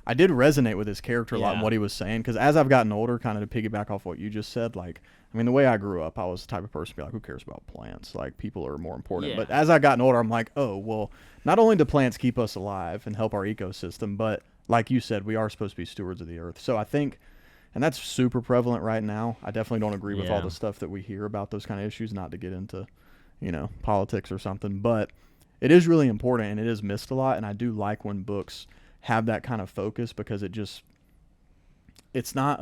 resonate with his character a lot and what he was saying, because as I've gotten older, kind of to piggyback off what you just said, like, I mean, the way I grew up, I was the type of person to be like, who cares about plants? Like, people are more important. But as I've gotten older, I'm like, oh, well, not only do plants keep us alive and help our ecosystem, but like you said, we are supposed to be stewards of the earth. So I think, and that's super prevalent right now. I definitely don't agree with all the stuff that we hear about those kind of issues, not to get into, you know, politics or something, but it is really important and it is missed a lot. And I do like when books have that kind of focus, because it's not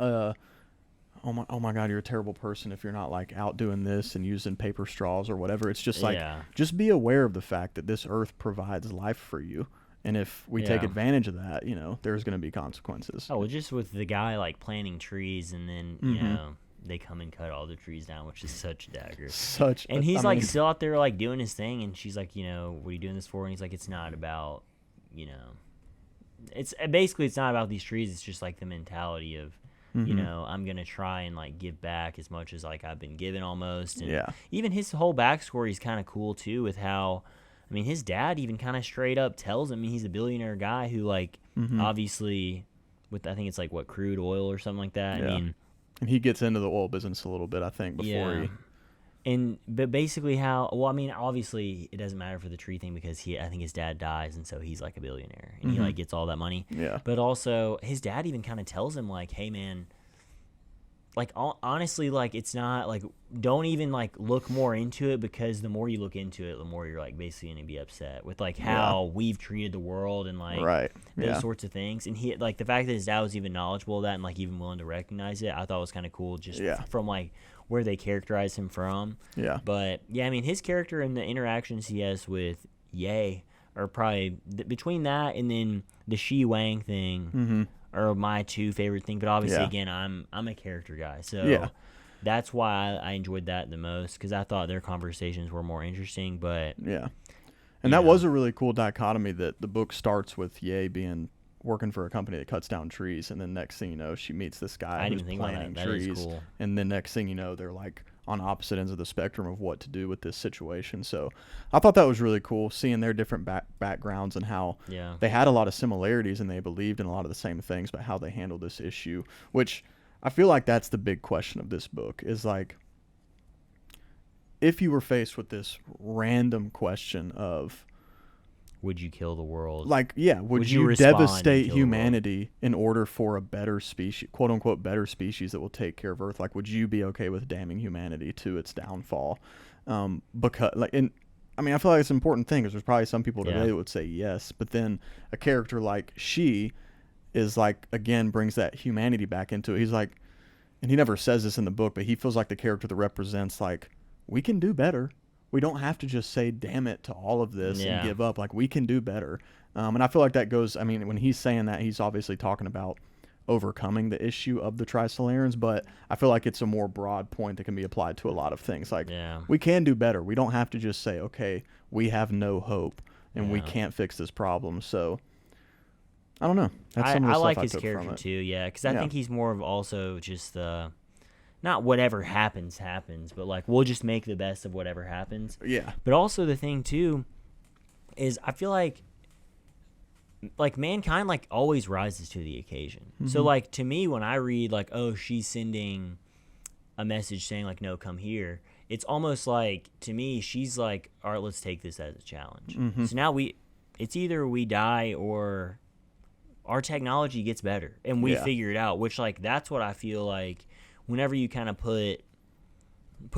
oh my God, you're a terrible person if you're not like out doing this and using paper straws or whatever. It's just like, just be aware of the fact that this earth provides life for you. And if we take advantage of that, you know, there's going to be consequences. Oh, well, just with the guy like planting trees and then, you know, they come and cut all the trees down, which is such a dagger. And he's still out there like doing his thing. And she's like, you know, what are you doing this for? And he's like, it's not about, you know, it's not about these trees. It's just like the mentality of, you know, I'm going to try and like give back as much as like I've been given almost. And even his whole backstory is kind of cool too, with how, I mean, his dad even kind of straight up tells him he's a billionaire guy who like obviously with, I think it's like what, crude oil or something like that. I mean, and he gets into the oil business a little bit, I think, before but basically how, well, I mean, obviously it doesn't matter for the tree thing, because I think his dad dies, and so he's like a billionaire, and he like gets all that money. But also his dad even kind of tells him like, hey man, like honestly, like it's not like, don't even like look more into it, because the more you look into it, the more you're like basically gonna be upset with like how we've treated the world and like those sorts of things. And he like the fact that his dad was even knowledgeable of that and like even willing to recognize it, I thought was kind of cool, just from like where they characterize him from. But yeah, I mean, his character and the interactions he has with Ye are probably between that and then the Shi Wang thing are my two favorite things. But obviously, again, I'm a character guy, so that's why I enjoyed that the most, because I thought their conversations were more interesting. But and that was a really cool dichotomy, that the book starts with Ye working for a company that cuts down trees, and then next thing you know, she meets this guy who's planting trees, cool. And then next thing you know, they're like on opposite ends of the spectrum of what to do with this situation. So I thought that was really cool, seeing their different backgrounds and how they had a lot of similarities and they believed in a lot of the same things, but how they handled this issue, which I feel like that's the big question of this book, is like, if you were faced with this random question of, would you kill the world? Like, would you devastate humanity in order for a better species, quote unquote, better species that will take care of Earth? Like, would you be okay with damning humanity to its downfall? Because, like, I mean, I feel like it's an important thing, because there's probably some people today that would say yes, but then a character like she is like, again, brings that humanity back into it. He's like, and he never says this in the book, but he feels like the character that represents, like, we can do better. We don't have to just say damn it to all of this and give up. Like, we can do better. And I feel like that goes, I mean, when he's saying that, he's obviously talking about overcoming the issue of the Trisolarans, but I feel like it's a more broad point that can be applied to a lot of things. Like, we can do better. We don't have to just say, okay, we have no hope and we can't fix this problem. So I don't know. That's some of the I stuff like I his took character from it. too, because I think he's more of also just the, not whatever happens, but like we'll just make the best of whatever happens. Yeah. But also the thing too is I feel like mankind like always rises to the occasion. Mm-hmm. So like to me when I read like, oh, she's sending a message saying like, no, come here, it's almost like to me she's like, all right, let's take this as a challenge. Mm-hmm. So now it's either we die or our technology gets better and we figure it out, which like that's what I feel like whenever you kind of put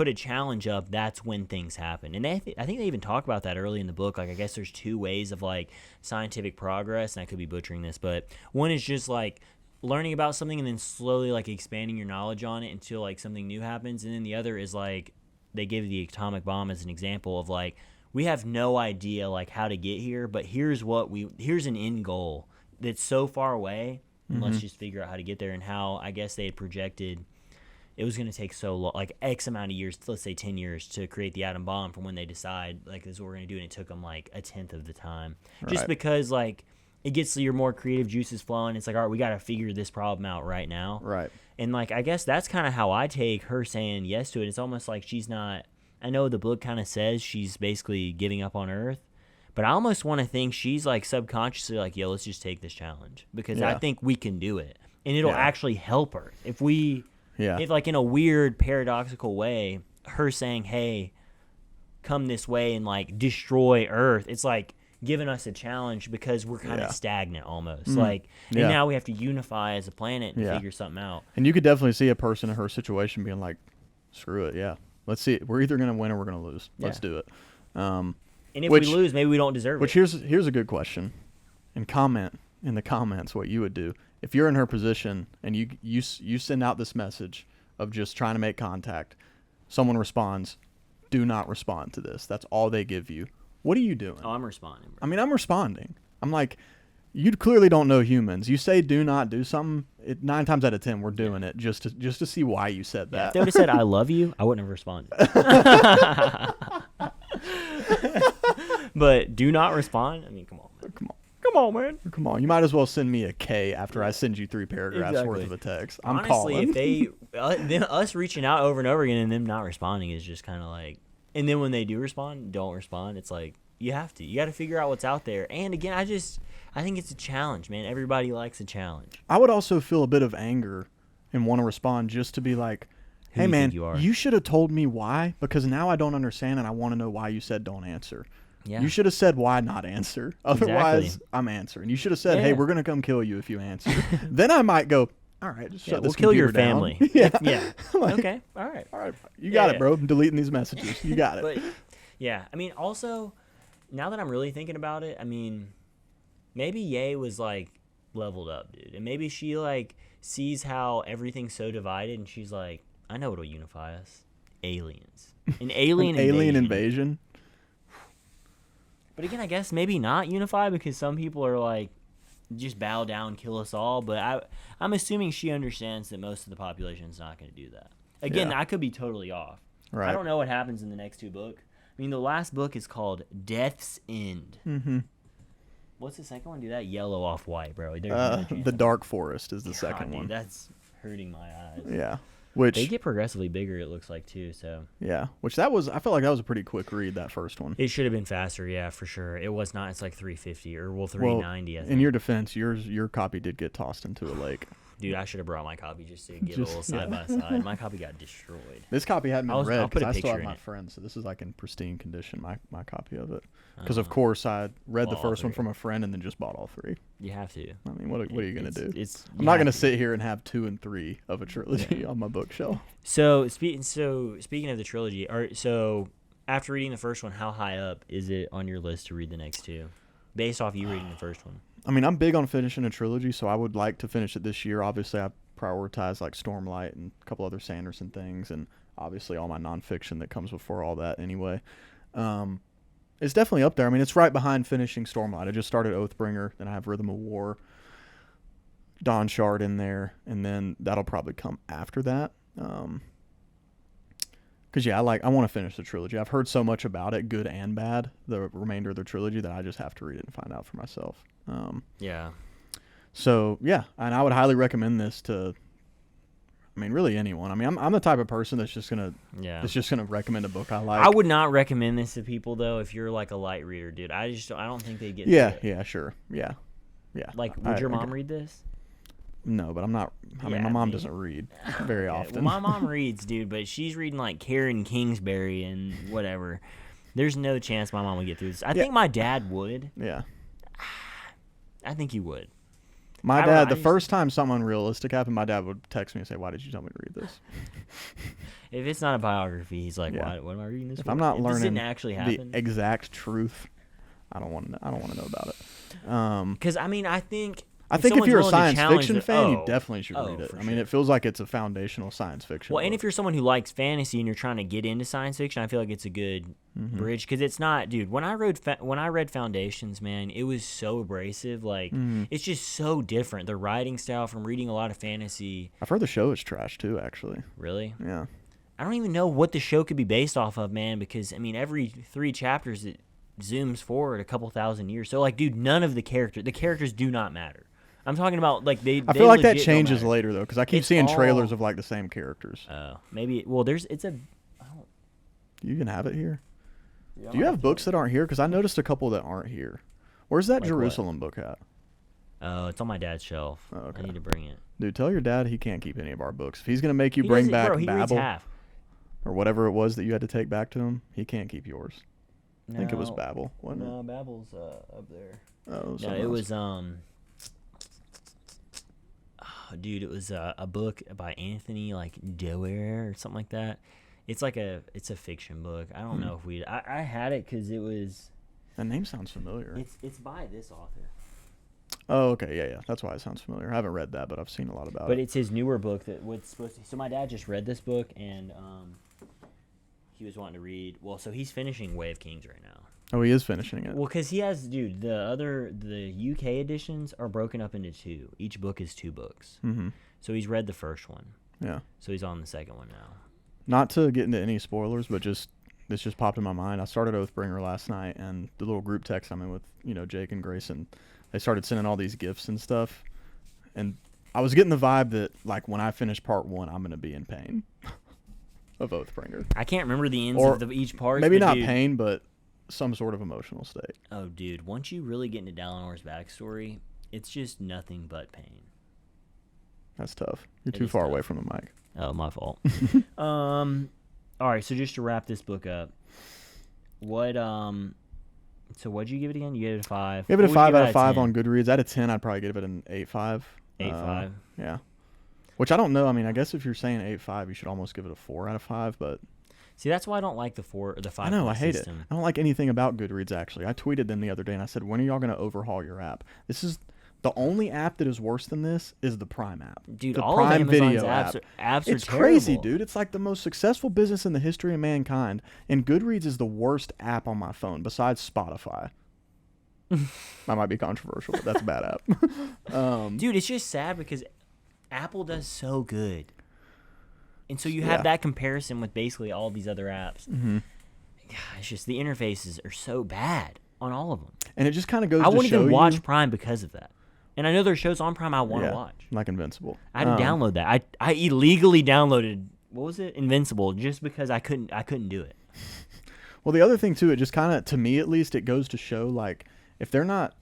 a challenge up, that's when things happen. And I think they even talk about that early in the book. Like, I guess there's two ways of, like, scientific progress, and I could be butchering this, but one is just, like, learning about something and then slowly, like, expanding your knowledge on it until, like, something new happens. And then the other is, like, they give the atomic bomb as an example of, like, we have no idea, like, how to get here, but here's an end goal that's so far away, and let's just figure out how to get there. And how, I guess, they had projected it was going to take so long, like X amount of years, let's say 10 years, to create the atom bomb from when they decide, like, this is what we're going to do, and it took them, like, a tenth of the time. Just because, like, it gets your more creative juices flowing. It's like, all right, we got to figure this problem out right now. Right. And, like, I guess that's kind of how I take her saying yes to it. It's almost like she's not, I know the book kind of says she's basically giving up on Earth, but I almost want to think she's, like, subconsciously like, yo, let's just take this challenge. Because I think we can do it. And it'll actually help her. If we... Yeah. If, like, in a weird, paradoxical way, her saying, hey, come this way and, like, destroy Earth, it's, like, giving us a challenge because we're kind of stagnant almost. Like, and now we have to unify as a planet and figure something out. And you could definitely see a person in her situation being like, screw it, let's see it. We're either going to win or we're going to lose. Let's do it. And if we lose, maybe we don't deserve it. Which here's a good question. And comment in the comments what you would do. If you're in her position and you send out this message of just trying to make contact, someone responds, do not respond to this. That's all they give you. What are you doing? Oh, I'm responding. Bro. I mean, I'm responding. I'm like, you clearly don't know humans. You say do not do something. 9 times out of 10, we're doing it just to see why you said that. If they would have said I love you, I wouldn't have responded. But do not respond. I mean, come on, man. Come on, man. Come on. You might as well send me a K after I send you 3 paragraphs worth of a text. I'm calling. Honestly, if us reaching out over and over again and them not responding is just kind of like, and then when they do respond, don't respond. It's like, you got to figure out what's out there. And again, I think it's a challenge, man. Everybody likes a challenge. I would also feel a bit of anger and want to respond just to be like, hey, man, you should have told me why, because now I don't understand and I want to know why you said don't answer. Yeah. You should have said why not answer. Otherwise, I'm answering. You should have said, hey, we're going to come kill you if you answer. Then I might go, all right, just shut this computer down. We'll kill your family. Like, okay. All right. You got it, bro. I'm deleting these messages. You got it. But, I mean, also, now that I'm really thinking about it, I mean, maybe Ye was, like, leveled up, dude. And maybe she, like, sees how everything's so divided, and she's like, I know what'll unify us. Aliens. An alien invasion. But again, I guess maybe not unify because some people are like, just bow down, kill us all. But I'm assuming she understands that most of the population is not going to do that. Again, I could be totally off. Right. I don't know what happens in the next 2 books. I mean, the last book is called Death's End. Mm-hmm. What's the second one? Do that yellow off white, bro. The Dark Forest is the second one. That's hurting my eyes. Yeah. Which they get progressively bigger, it looks like, too. So yeah, I felt like that was a pretty quick read, that first one. It should have been faster, yeah, for sure. It was not. It's like 350 or 390. I think. In your defense, your copy did get tossed into a lake. Dude, I should have brought my copy just to get a little side by side. My copy got destroyed. This copy hadn't been read because I still have my friend, so this is like in pristine condition. My copy of it, because of course I read the first one from a friend and then just bought all 3. You have to. I mean, what are you gonna do? I'm not gonna sit here and have 2 and 3 of a trilogy on my bookshelf. So speaking of the trilogy, so after reading the first one, how high up is it on your list to read the next 2, based off you reading the first one? I mean, I'm big on finishing a trilogy, so I would like to finish it this year. Obviously, I prioritize like Stormlight and a couple other Sanderson things, and obviously all my nonfiction that comes before all that anyway. It's definitely up there. I mean, it's right behind finishing Stormlight. I just started Oathbringer, then I have Rhythm of War, Dawn Shard in there, and then that'll probably come after that. Because I want to finish the trilogy. I've heard so much about it, good and bad, the remainder of the trilogy, that I just have to read it and find out for myself. Yeah. So yeah, and I would highly recommend this to, I mean, really anyone. I mean, I'm the type of person that's just gonna recommend a book I like. I would not recommend this to people though if you're like a light reader, dude. I don't think they get. Yeah, sure, yeah. Like, would your mom read this? No, but I'm not. I mean, my mom doesn't read very often. Well, my mom reads, dude, but she's reading like Karen Kingsbury and whatever. There's no chance my mom would get through this. I think my dad would. Yeah. I think he would. My dad, the first time something unrealistic happened, my dad would text me and say, "Why did you tell me to read this?" If it's not a biography, he's like, "Why? What am I reading this?" If I'm not learning this didn't actually happen, the exact truth, I don't want to know about it. Because I mean, I think if you're a science fiction fan, you definitely should read it. I mean, sure. It feels like it's a foundational science fiction. Well, and if you're someone who likes fantasy and you're trying to get into science fiction, I feel like it's a good bridge, because it's not, dude. When I read Foundations, man, it was so abrasive. Like, it's just so different. The writing style from reading a lot of fantasy. I've heard the show is trash too, actually. Really? Yeah. I don't even know what the show could be based off of, man, because I mean, every 3 chapters it zooms forward a couple thousand years. So, like, dude, none of the characters do not matter. I'm talking about, like, I feel like that changes later, though, because I keep seeing trailers of, like, the same characters. Maybe. Well, you can have it here. Yeah, do you have books that aren't here? Because I noticed a couple that aren't here. Where's that Jerusalem book at? Oh, it's on my dad's shelf. Oh, okay. I need to bring it. Dude, tell your dad he can't keep any of our books. If he's going to make you bring back Babel or whatever it was that you had to take back to him, he can't keep yours. I think it was Babel, wasn't it? No, Babel's up there. Oh, no, it was dude, it was a book by Anthony Doerr or something like that. It's a fiction book. I don't know if I had it because it was. That name sounds familiar. It's by this author. Oh, okay, yeah. That's why it sounds familiar. I haven't read that, but I've seen a lot about it. But it's his newer book that was supposed to. So my dad just read this book, and he was wanting to read. Well, so he's finishing Way of Kings right now. Oh, he is finishing it. Well, because he has, dude, the UK editions are broken up into 2. Each book is 2 books. Mm-hmm. So he's read the first one. Yeah. So he's on the second one now. Not to get into any spoilers, but this just popped in my mind. I started Oathbringer last night, and the little group text I'm in with, Jake and Grayson, they started sending all these gifts and stuff. And I was getting the vibe that, like, when I finish part 1, I'm going to be in pain of Oathbringer. I can't remember the ends of each part. Maybe not pain, but some sort of emotional state. Oh, dude, once you really get into Dalinor's backstory, it's just nothing but pain. That's tough. You're too far away from the mic. Oh, my fault. All right, so just to wrap this book up, so what'd you give it again? You gave it a 5. Give it a 5 out of 5 on Goodreads. Out of 10, I'd probably give it an 8.5. 8.5? Yeah. Which I don't know. I mean, I guess if you're saying 8.5, you should almost give it a 4 out of 5, but... See, that's why I don't like the 4 or the 5. I know, I hate it. I don't like anything about Goodreads, actually. I tweeted them the other day, and I said, when are y'all going to overhaul your app? This is... The only app that is worse than this is the Prime app. Dude, the all Prime of Amazon's Video apps are it's terrible. Crazy, dude. It's like the most successful business in the history of mankind, and Goodreads is the worst app on my phone besides Spotify. That might be controversial, but that's a bad app. Dude, it's just sad because Apple does so good. And so you have that comparison with basically all these other apps. Mm-hmm. God, it's just the interfaces are so bad on all of them. And it just kind of goes to show you... I wouldn't even watch Prime because of that. And I know there's shows on Prime I want to watch. Like Invincible. I had to download that. I illegally downloaded, what was it? Invincible, just because I couldn't do it. Well, the other thing, too, it just kind of, to me at least, it goes to show, like, if they're not...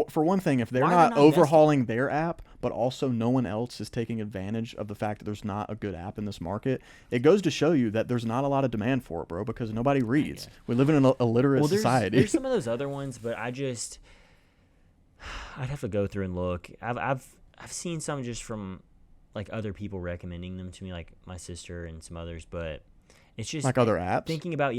For one thing, if they're not overhauling their app, but also no one else is taking advantage of the fact that there's not a good app in this market, it goes to show you that there's not a lot of demand for it, bro, because nobody reads. We live in an illiterate society. There's some of those other ones, but I'd have to go through and look. I've seen some just from like other people recommending them to me, like my sister and some others, but It's just like other apps. Thinking about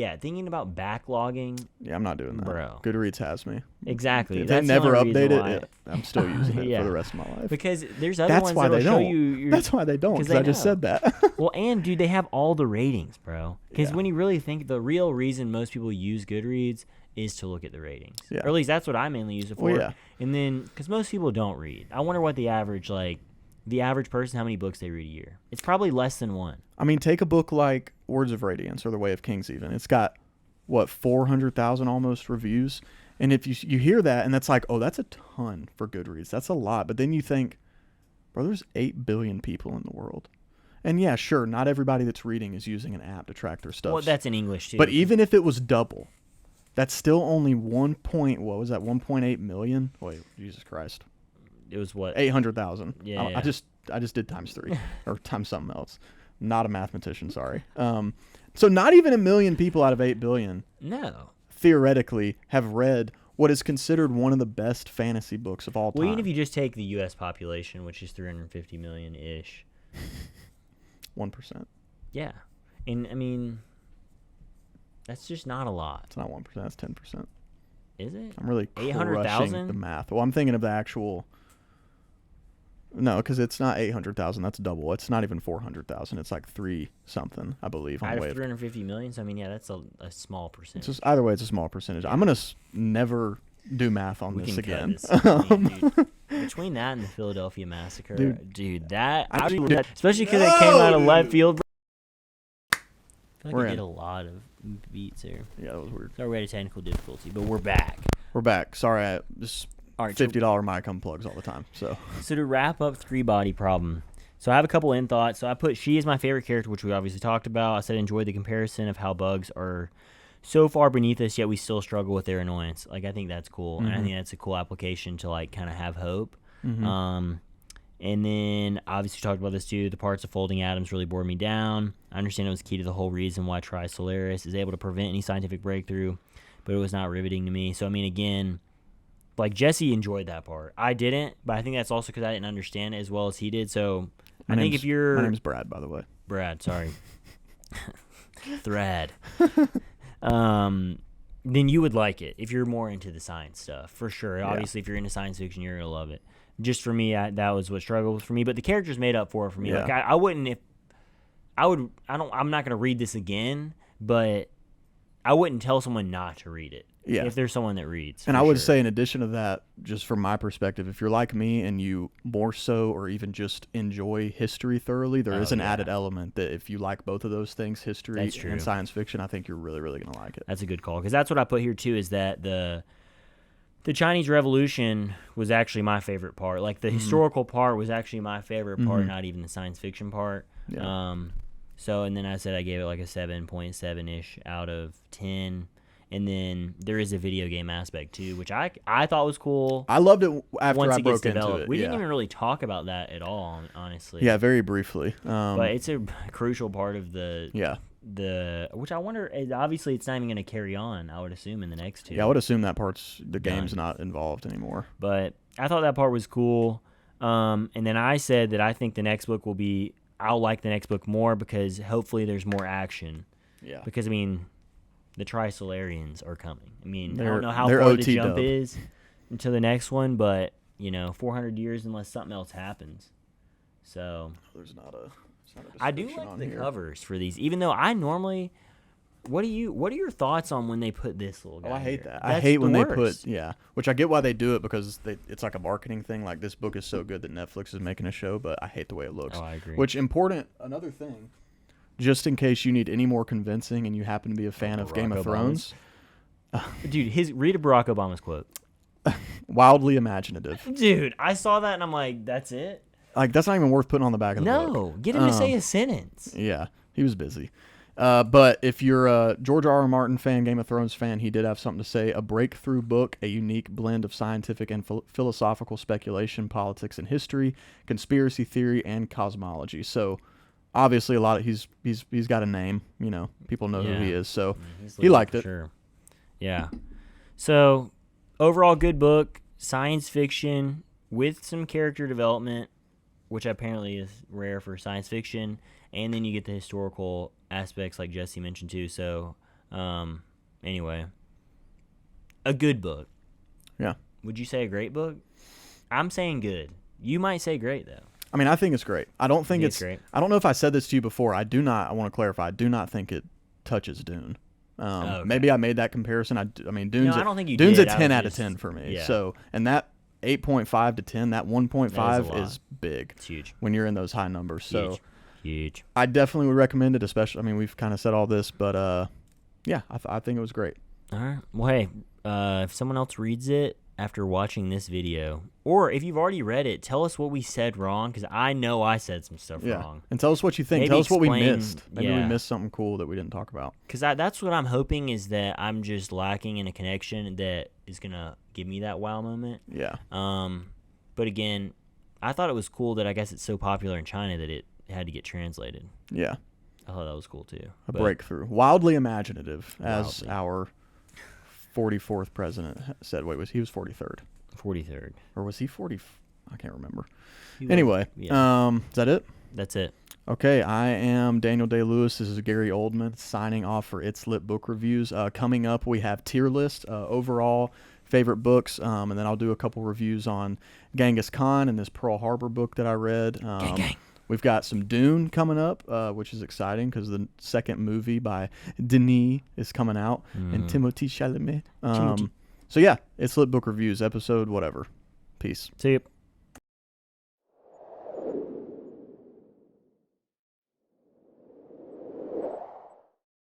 backlogging. Yeah, I'm not doing that, bro. Goodreads has me. Exactly. If they never update it, I'm still using it for the rest of my life. Because there's other ones that'll show you. That's why they don't. Because I just said that. Well, and dude, they have all the ratings, bro. Because when you really think, the real reason most people use Goodreads is to look at the ratings. Yeah. Or at least that's what I mainly use it for. Well, yeah. And then, because most people don't read. I wonder what the average person, how many books they read a year. It's probably less than one. I mean, take a book like Words of Radiance or The Way of Kings even. It's got, 400,000 almost reviews? And if you hear that, and that's like, oh, that's a ton for Goodreads. That's a lot. But then you think, bro, there's 8 billion people in the world. And yeah, sure, not everybody that's reading is using an app to track their stuff. Well, that's in English, too. But even if it was double, that's still only 1.8 million? Wait, Jesus Christ. It was what? 800,000. Yeah. I just did times 3 or times something else. Not a mathematician, sorry. So not even 1 million people out of 8 billion. No. Theoretically have read what is considered one of the best fantasy books of all time. Well, even if you just take the U.S. population, which is 350 million-ish. 1%. Yeah. And, I mean, that's just not a lot. It's not 1%. That's 10%. Is it? I'm really 800,000? The math. Well, I'm thinking of the actual... No, because it's not 800,000. That's double. It's not even 400,000. It's like 3 something, I believe. Out of 350 million? So, I mean, yeah, that's a small percentage. Either way, it's a small percentage. I'm going to never do math on this again. Dude, between that and the Philadelphia Massacre, dude that... especially because it came out of left field. I feel like I did a lot of beats here. Yeah, that was weird. Sorry, we had a technical difficulty, but we're back. Sorry, all right, $50 mic unplugs all the time. So to wrap up 3-body problem, so I have a couple in thoughts. So I put she is my favorite character, which we obviously talked about. I said enjoy the comparison of how bugs are so far beneath us, yet we still struggle with their annoyance. Like, I think that's cool, and I think that's a cool application to like kind of have hope. And then obviously talked about this too. The parts of folding atoms really bored me down. I understand it was key to the whole reason why Tri-Solaris is able to prevent any scientific breakthrough, but it was not riveting to me. So I mean, again. Like, Jesse enjoyed that part. I didn't, but I think that's also because I didn't understand it as well as he did. So, I think if you're... My name's Brad, by the way. Brad, sorry. Thrad. Then you would like it if you're more into the science stuff, for sure. Yeah. Obviously, if you're into science fiction, you're going to love it. Just for me, that was what struggled for me. But the characters made up for it for me. Yeah. Like, I wouldn't... I'm not going to read this again, but I wouldn't tell someone not to read it. Yeah. If there's someone that reads. And I would say, in addition to that, just from my perspective, if you're like me and you more so or even just enjoy history thoroughly, there is an added element that if you like both of those things, history and science fiction, I think you're really, really going to like it. That's a good call. Because that's what I put here, too, is that the Chinese Revolution was actually my favorite part. Like, the historical part was actually my favorite part, not even the science fiction part. Yeah. So, and then I said I gave it like a 7.7-ish out of 10. And then there is a video game aspect too, which I thought was cool. I loved it after I broke into it. We didn't even really talk about that at all, honestly. Yeah, very briefly. But it's a crucial part of the which I wonder. Obviously, it's not even going to carry on. I would assume in the next 2. Yeah, I would assume that the game's not involved anymore. But I thought that part was cool. And then I said that I think the next book I'll like the next book more because hopefully there's more action. Yeah. Because I mean. The Tri-Solarians are coming. I mean, I don't know how far the jump is into the next one, but, 400 years unless something else happens. So, there's not a I do like the covers for these, even though I normally... What are your thoughts on when they put this little guy I hate here? that. I hate when they put... Yeah, which I get why they do it because it's like a marketing thing. Like, this book is so good that Netflix is making a show, but I hate the way it looks. Oh, I agree. Another thing... Just in case you need any more convincing and you happen to be a fan of Game of Thrones. Dude, read a Barack Obama's quote. Wildly imaginative. Dude, I saw that and I'm like, that's it? Like, that's not even worth putting on the back of the book. No, get him to say a sentence. Yeah, he was busy. But if you're a George R.R. Martin fan, Game of Thrones fan, he did have something to say. A breakthrough book, a unique blend of scientific and philosophical speculation, politics and history, conspiracy theory, and cosmology. So... Obviously, he's got a name. People know who he is, so he liked it. Sure. Yeah. So, overall, good book, science fiction with some character development. which apparently is rare for science fiction, and then you get the historical aspects like Jesse mentioned too. So, anyway, a good book. Yeah. Would you say a great book? I'm saying good. You might say great though. I mean, I think it's great. I don't think it's great. I don't know if I said this to you before. I want to clarify. I do not think it touches Dune. Okay. Maybe I made that comparison. I mean, Dune's I don't think you Dune's did. a 10 out of 10 for me. Yeah. So, and that 8.5 to 10, that 1.5 is big. It's huge when you're in those high numbers. So, huge. I definitely would recommend it, especially, I mean, we've kind of said all this, but yeah, I think it was great. All right. Well, hey, if someone else reads it after watching this video, or if you've already read it, tell us what we said wrong, because I know I said some stuff wrong. And tell us what you think. Maybe tell us what we explain, missed. Maybe we missed something cool that we didn't talk about. Because that's what I'm hoping, is that I'm just lacking in a connection that is going to give me that wow moment. Yeah. But again, I thought it was cool that I guess it's so popular in China that it had to get translated. Yeah. I thought that was cool too. A breakthrough. Wildly imaginative, as our 44th president said. Wait, he was 43rd? 43rd. Or was he 40? I can't remember. Anyway, is that it? That's it. Okay, I am Daniel Day-Lewis. This is Gary Oldman signing off for It's Lit Book Reviews. Coming up, we have tier list, overall favorite books, and then I'll do a couple reviews on Genghis Khan and this Pearl Harbor book that I read. Gang. We've got some Dune coming up, which is exciting because the second movie by Denis is coming out, and Timothée Chalamet. So yeah, It's Lit Book Reviews, episode whatever. Peace. See you.